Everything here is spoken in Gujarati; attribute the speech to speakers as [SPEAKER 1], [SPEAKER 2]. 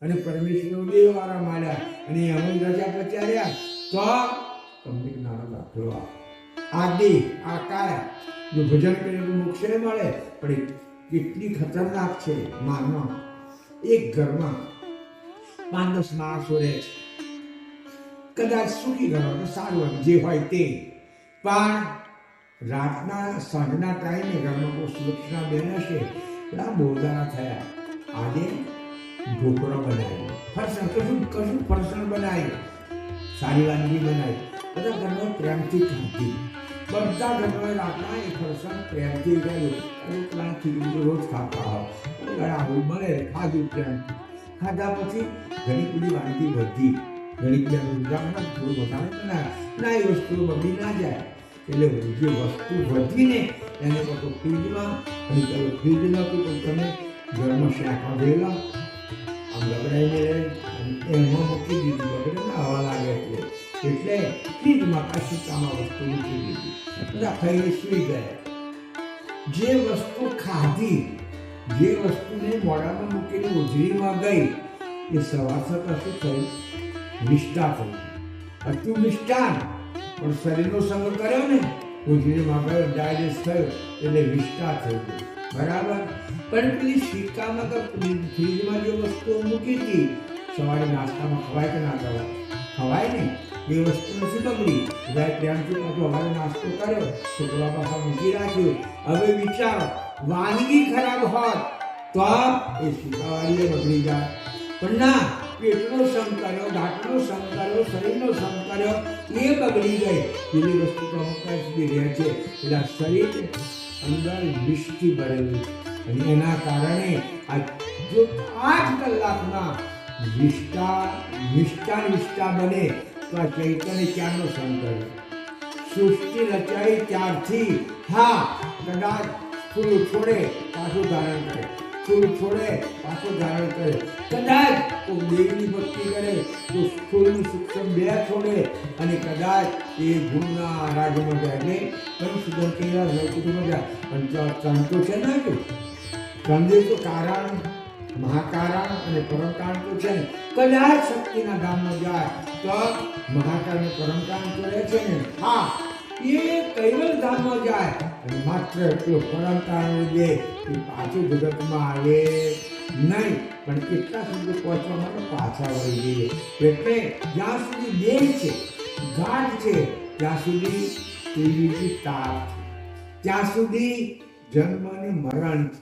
[SPEAKER 1] અને પરમેશ્વર દેવાળા માંડ્યા અને એમ રજા પચાર્યા તો તમને નાનો દાખલો આદિ આકાર જો ભજન કરે તો મોક્ષ મળે, પણ કેટલી ખતરનાક છે માનવ. એક ઘરમાં 5-10 માણસો રહે છે, કદાચ સુખી ઘર તો સારું જે હોય તે, પણ રાતના સાંજના ટાઈમે ઘરમાં કોઈ સુરક્ષા બેન હશે, બધા બોલદારા થયા. આજે ઢોકળો બનાવ્યો, ફરસાણ કશું ફરસાણ બનાવ્યું, સારી વાનગી બનાવી, બધા ઘરમાં પ્રેમથી ખાધી. બધા ઘરમાં રાતના એ ફરસાણ પ્રેમથી ગયું. પ્લાન ખીચડી રોજ ખાતા હોય, આવું મળે ખાધું પ્રેમથી. ખાધા પછી ઘણી બધી વાનગી વધી, ઘણી બધી થોડું વધારે ના એ વસ્તુ બગડી ના જાય. એટલે જે વસ્તુ વધીને એને કહો ફ્રીજમાં, અને કહો ફ્રીજમાં તો તમે ઘરમાં શાકમાં ગયેલા આમ લગડાઈને એમાં મૂકી દીધું, બગડે ના હવા લાગે એટલે ફ્રીજમાં કાશીકામાં વસ્તુ મૂકી દીધી, બધા ખાઈને સૂઈ ગયા. જે વસ્તુ ખાધી, જે વસ્તુને મોઢામાં મૂકેલી ઉજળીમાં ગઈ, એ સવાર થતાં શું થયું? નિષ્ઠા થઈ. હતું મિષ્ટાન, પણ શરીરનો સંગ કર્યો ને, ઉજળીમાં ગયો, ડાયજેસ્ટ થયો, એટલે વિષ્ઠા થઈ ગઈ. બરાબર. પણ પેલી સિક્કામાં કે ફ્રીજમાં જે વસ્તુઓ મૂકી હતી, સવારે નાસ્તામાં ખવાય કે ના ખવાય? ખવાય ને. એ વસ્તુ નથી બગડી, બધા પ્રેમથી પાછો અમારે નાસ્તો કર્યો, છોકરા પાછા મૂકી રાખ્યો. હવે વિચારો, વાનગી ખરાબ હોત તો એ સિક્કાવાળીએ બગડી જાય, પણ ના, પેટનો સંગ કર્યો, ઘાટનો સંગ કર્યો, શરીરનો સંગ કર્યો, એ બગડી ગઈ. પેલી વસ્તુ તો અમુક સુધી રહે છે. એટલે શરીર અંદર વિષથી ભરેલું, અને એના કારણે આ જો 8 કલાકમાં નિષ્ઠા બને તો આ ચૈતન્ય ક્યારનો સંગ કર્યો? સૃષ્ટિ રચાઈ ત્યારથી. હા, કદાચ ફૂલ છોડે પાછું ધારણ કરે, ફૂલ છોડે પાછું ધારણ કરે, કદાચ કોઈ દેવીની ભક્તિ કરે તો ફૂલનું સૂક્ષ્મ 2 છોડે, અને કદાચ એ ગુણના રાજમાં જાય, એટલે પણ સુગમ કેવા લૌકિકમાં જાય. પણ ત્રણ તો છે ને, ત્રણેય તો કારણ, મહાકારણ અને પરમકારણ તો છે ને. કદાચ શક્તિના ધામમાં જાય તો મહાકારણ પરમકારણ તો રહે છે ને. હા, એ કૈવલ ધામમાં જાય અને માત્ર એટલો પરમકારણ જે પાછું જગતમાં આવે નહીં, પણ કેટલા સુધી પહોંચવા માટે પાછા વળી જઈએ. એટલે જ્યાં સુધી દેહ છે, ગાંઠ છે, ત્યાં સુધી તાપ, ત્યાં સુધી જન્મ અને મરણ છે.